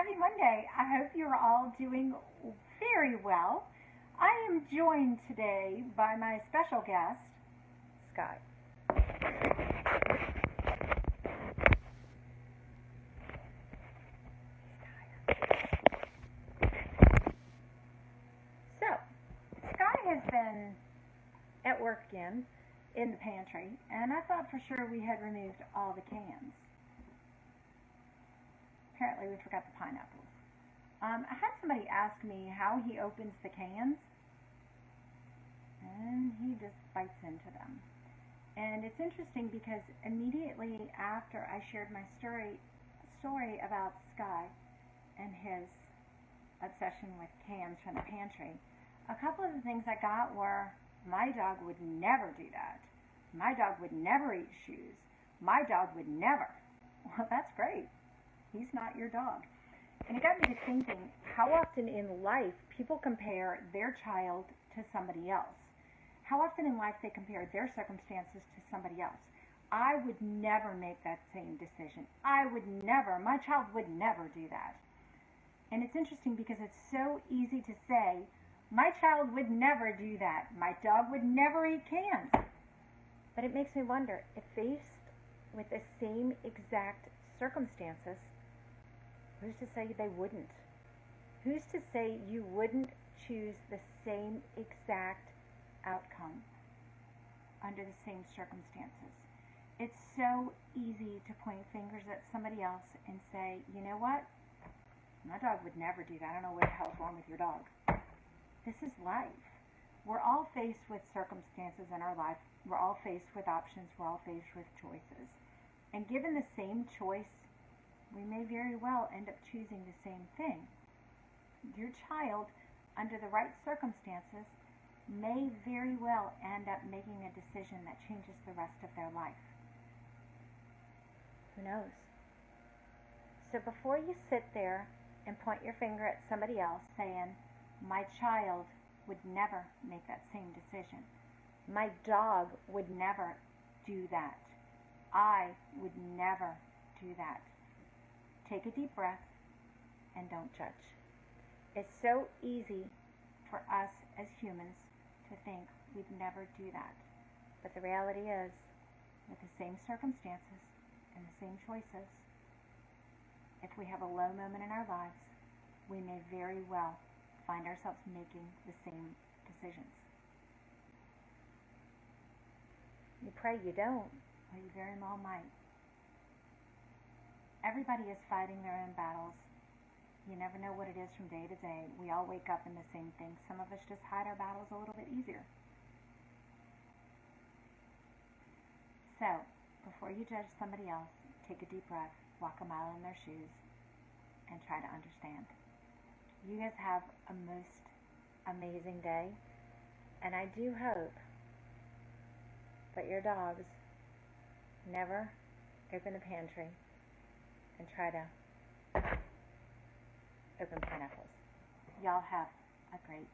Happy Monday. I hope you're all doing very well. I am joined today by my special guest, Sky. So, Sky has been at work again in the pantry, and I thought for sure we had removed all the cans. Apparently we forgot the pineapples. I had somebody ask me how he opens the cans, and he just bites into them. And it's interesting because immediately after I shared my story about Sky and his obsession with cans from the pantry, a couple of the things I got were, my dog would never do that. My dog would never eat shoes. My dog would never. Well, that's great. He's not your dog. And it got me to thinking how often in life people compare their child to somebody else. How often in life they compare their circumstances to somebody else. I would never make that same decision. My child would never do that. And it's interesting because it's so easy to say, my child would never do that. My dog would never eat cans. But it makes me wonder, if faced with the same exact circumstances, who's to say they wouldn't? Who's to say you wouldn't choose the same exact outcome under the same circumstances? It's so easy to point fingers at somebody else and say, you know what? My dog would never do that. I don't know what the hell's wrong with your dog. This is life. We're all faced with circumstances in our life. We're all faced with options. We're all faced with choices. And given the same choice, we may very well end up choosing the same thing. Your child, under the right circumstances, may very well end up making a decision that changes the rest of their life. Who knows? So before you sit there and point your finger at somebody else saying, my child would never make that same decision. My dog would never do that. I would never do that. Take a deep breath and don't judge. It's so easy for us as humans to think we'd never do that. But the reality is, with the same circumstances and the same choices, if we have a low moment in our lives, we may very well find ourselves making the same decisions. You pray you don't, or you very well might. Everybody is fighting their own battles. You never know what it is from day to day. We all wake up in the same thing. Some of us just hide our battles a little bit easier. So, before you judge somebody else, take a deep breath, walk a mile in their shoes, and try to understand. You guys have a most amazing day, and I do hope that your dogs never open the pantry and try to open pineapples. Y'all have a great